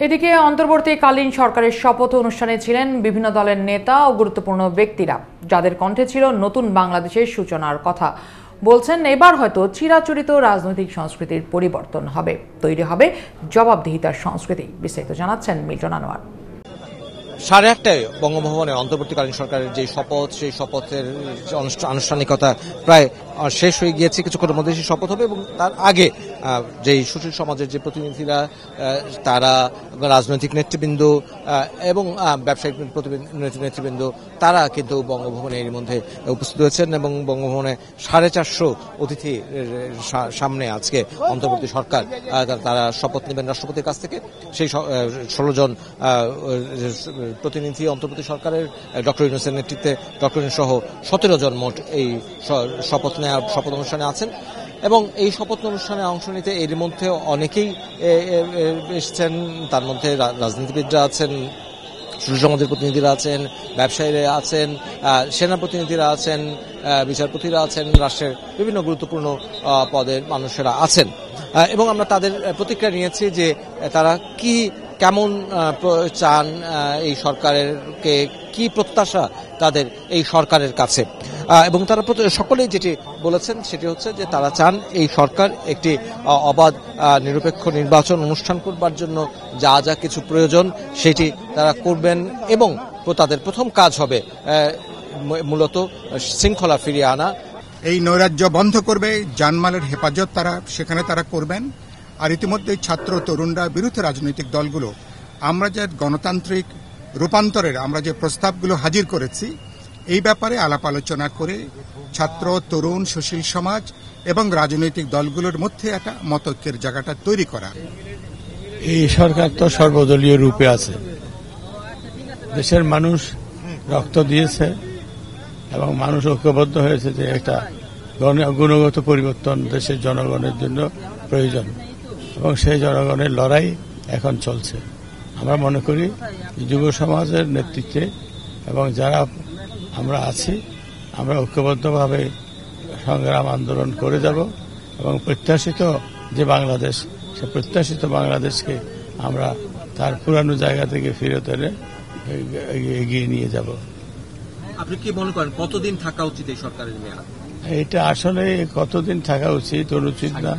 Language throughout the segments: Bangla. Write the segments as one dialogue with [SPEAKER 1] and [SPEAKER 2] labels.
[SPEAKER 1] এদিকে অন্তর্বর্তীকালীন সরকারের শপথ অনুষ্ঠানে ছিলেন বিভিন্ন দলের নেতা ও গুরুত্বপূর্ণ ব্যক্তিরা, যাদের কণ্ঠে ছিল নতুন বাংলাদেশের সূচনার কথা। বলছেন, এবার হয়তো চিরাচরিত রাজনৈতিক সংস্কৃতির পরিবর্তন হবে, তৈরি হবে জবাবদিহিতার সংস্কৃতি। বিস্তারিত জানাচ্ছেন মিল্টন আনোয়ার।
[SPEAKER 2] 8:30টায় বঙ্গভবনে অন্তর্বর্তীকালীন সরকারের যে শপথ, সেই শপথের আনুষ্ঠানিকতা প্রায় শেষ হয়ে গিয়েছে। কিছুক্ষণের মধ্যে সেই শপথ হবে এবং তার আগে যে সুশীল সমাজের যে প্রতিনিধিরা, তারা রাজনৈতিক নেতৃবৃন্দ এবং ব্যবসায়িক নেতৃবৃন্দ, তারা কিন্তু বঙ্গভবনে এর মধ্যে উপস্থিত হয়েছেন এবং বঙ্গভবনে 450 অতিথি সামনে আজকে অন্তর্বর্তী সরকার তারা শপথ নেবেন রাষ্ট্রপতির কাছ থেকে। সেই 16 জন প্রতিনিধি অন্তর্বর্তী সরকারের ডক্টর ইউনূসের নেতৃত্বে, ডক্টর ইউনূস সহ 17 জন মোট এই শপথ অনুষ্ঠানে আছেন এবং এই শপথ অনুষ্ঠানে অংশ নিতে এর মধ্যে অনেকেই এসেছেন। তার মধ্যে রাজনীতিবিদরা আছেন, সুশীল সমাজের প্রতিনিধিরা আছেন, ব্যবসায়ীরা আছেন, সেনা প্রতিনিধিরা আছেন, বিচারপতিরা আছেন, রাষ্ট্রের বিভিন্ন গুরুত্বপূর্ণ পদের মানুষেরা আছেন এবং আমরা তাদের প্রতিক্রিয়া নিয়েছি যে তারা কেমন চান এই সরকারকে, কি প্রত্যাশা তাদের এই সরকারের কাছে। এবং তারা সকলেই যেটি বলেছেন সেটি হচ্ছে যে তারা চান এই সরকার একটি অবাধ নিরপেক্ষ নির্বাচন অনুষ্ঠান করবার জন্য যা যা কিছু প্রয়োজন সেটি তারা করবেন এবং তাদের প্রথম কাজ হবে মূলত শৃঙ্খলা ফিরিয়ে আনা।
[SPEAKER 3] এই নৈরাজ্য বন্ধ করবে, জানমালের হেফাজত সেখানে তারা করবেন। আর ইতিমধ্যে ছাত্র তরুণরা, বিরোধী রাজনৈতিক দলগুলো আমরা যে গণতান্ত্রিক রূপান্তরের আমরা যে প্রস্তাবগুলো হাজির করেছি, এই ব্যাপারে আলাপ আলোচনা করে ছাত্র, তরুণ, সুশীল সমাজ এবং রাজনৈতিক দলগুলোর মধ্যে একটা মতৈক্যের জায়গাটা তৈরি করা।
[SPEAKER 4] এই সরকার তো সর্বদলীয় রূপে আছে। দেশের মানুষ রক্ত দিয়েছে এবং মানুষ ঐক্যবদ্ধ হয়েছে যে একটা গুণগত পরিবর্তন দেশের জনগণের জন্য প্রয়োজন এবং সেই জনগণের লড়াই এখন চলছে। আমরা মনে করি যুব সমাজের নেতৃত্বে এবং যারা আমরা আছি, আমরা ঐক্যবদ্ধভাবে সংগ্রাম আন্দোলন করে যাব এবং প্রত্যাশিত যে বাংলাদেশ, সে প্রত্যাশিত বাংলাদেশকে আমরা তার পুরানো জায়গা থেকে ফিরত এনে এগিয়ে নিয়ে যাব।
[SPEAKER 2] আপনি কি মনে করেন কতদিন থাকা উচিত এই সরকারের মেয়াদ?
[SPEAKER 4] এটা আসলে কতদিন থাকা উচিত অনুচিত না,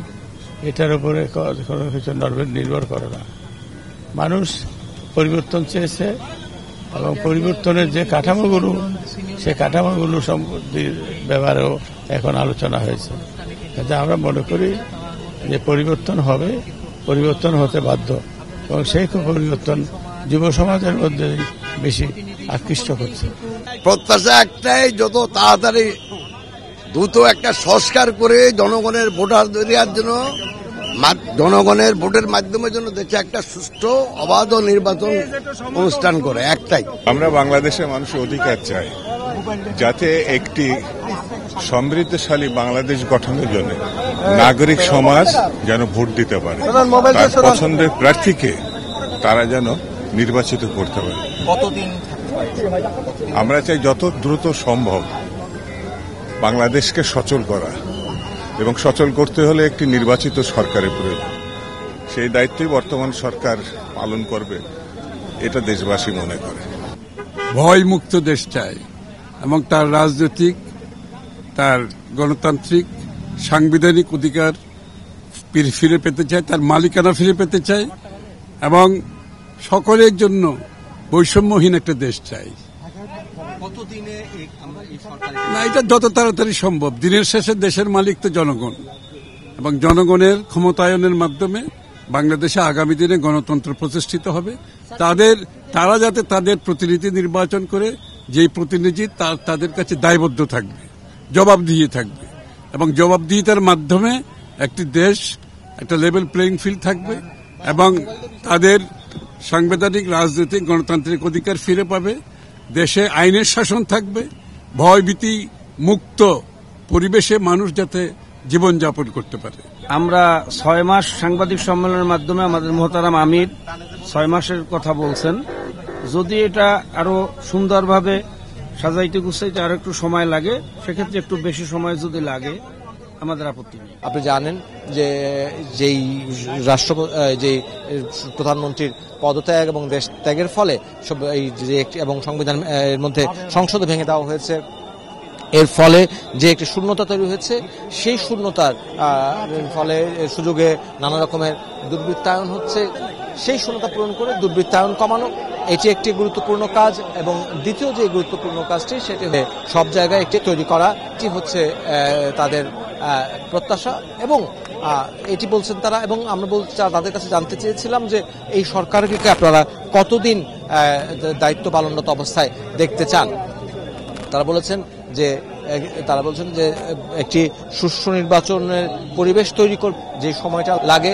[SPEAKER 4] এটার উপরে কোনো কিছু নির্ভর করে না। মানুষ পরিবর্তন চেয়েছে এবং পরিবর্তনের যে কাঠামোগুলো, সে কাঠামোগুলো সম্পত্তির ব্যাপারেও এখন আলোচনা হয়েছে। যাতে আমরা মনে করি যে পরিবর্তন হবে, পরিবর্তন হতে বাধ্য এবং সেই পরিবর্তন যুব সমাজের মধ্যে বেশি আকৃষ্ট করছে।
[SPEAKER 5] প্রত্যাশা একটাই, যত তাড়াতাড়ি দ্রুত একটা সংস্কার করে জনগণের ভোটার দেওয়ার জন্য, জনগণের ভোটের মাধ্যমের জন্য দেশে একটা সুষ্ঠু অবাধ নির্বাচন অনুষ্ঠান করে। একটাই,
[SPEAKER 6] আমরা বাংলাদেশের মানুষের অধিকার চাই যাতে একটি সমৃদ্ধশালী বাংলাদেশ গঠনের জন্য নাগরিক সমাজ যেন ভোট দিতে পারে, তার পছন্দের প্রার্থীকে তারা যেন নির্বাচিত করতে পারে।
[SPEAKER 2] কতদিন
[SPEAKER 6] আমরা চাই যত দ্রুত সম্ভব বাংলাদেশকে সচল করা এবং সচল করতে হলে একটি নির্বাচিত সরকারের প্রয়োজন। সেই দায়িত্বই বর্তমান সরকার পালন করবে, এটা দেশবাসী মনে করে।
[SPEAKER 7] ভয়মুক্ত দেশ চাই এবং তার রাজনৈতিক, তার গণতান্ত্রিক, সাংবিধানিক অধিকার ফিরে পেতে চাই, তার মালিকানা ফিরে পেতে চাই এবং সকলের জন্য বৈষম্যহীন একটা দেশ চাই। না, এটা যত তাড়াতাড়ি সম্ভব। দিনের শেষে দেশের মালিক তো জনগণ এবং জনগণের ক্ষমতায়নের মাধ্যমে বাংলাদেশে আগামী দিনে গণতন্ত্র প্রতিষ্ঠিত হবে। তারা যাতে তাদের প্রতিনিধি নির্বাচন করে, যেই প্রতিনিধি তাদের কাছে দায়বদ্ধ থাকবে, জবাবদিহি থাকবে এবং জবাবদিহিতার মাধ্যমে একটি দেশ একটা লেভেল প্লেইং ফিল্ড থাকবে এবং তাদের সাংবিধানিক, রাজনৈতিক, গণতান্ত্রিক অধিকার ফিরে পাবে। দেশে আইনের শাসন থাকবে, ভয়ভীতি মুক্ত পরিবেশে মানুষ যাতে জীবনযাপন করতে পারে।
[SPEAKER 8] আমরা 6 মাস সাংবাদিক সম্মেলনের মাধ্যমে আমাদের মোহতারাম আমির 6 মাসের কথা বলছেন। যদি এটা আরো সুন্দরভাবে সাজাইতে গুছাইতে আরো একটু সময় লাগে, সেক্ষেত্রে একটু বেশি সময় যদি লাগে আমাদের আপত্তি নেই।
[SPEAKER 2] আপনি জানেন যে যেই যেই প্রধানমন্ত্রীর পদত্যাগ এবং দেশ ত্যাগের ফলে এই যে এবং সংবিধান এর মধ্যে সংসদ ভেঙে দেওয়া হয়েছে, এর ফলে যে একটি শূন্যতা তৈরি হয়েছে, সেই শূন্যতার ফলে সুযোগে নানা রকমের দুর্বৃত্তায়ন হচ্ছে। সেই শূন্যতা পূরণ করে দুর্বৃত্তায়ন কমানো এটি একটি গুরুত্বপূর্ণ কাজ। এবং দ্বিতীয় যে গুরুত্বপূর্ণ কাজটি সেটি সব জায়গায় একটি তৈরি করা, এটি হচ্ছে তাদের প্রত্যাশা। এবং এটি বলছেন তারা, এবং আমরা তাদের কাছে জানতে চেয়েছিলাম যে এই সরকারকে আপনারা কতদিন দায়িত্ব পালনরত অবস্থায় দেখতে চান। তারা বলছেন যে একটি সুষ্ঠু নির্বাচনের পরিবেশ তৈরি করতে যে সময়টা লাগে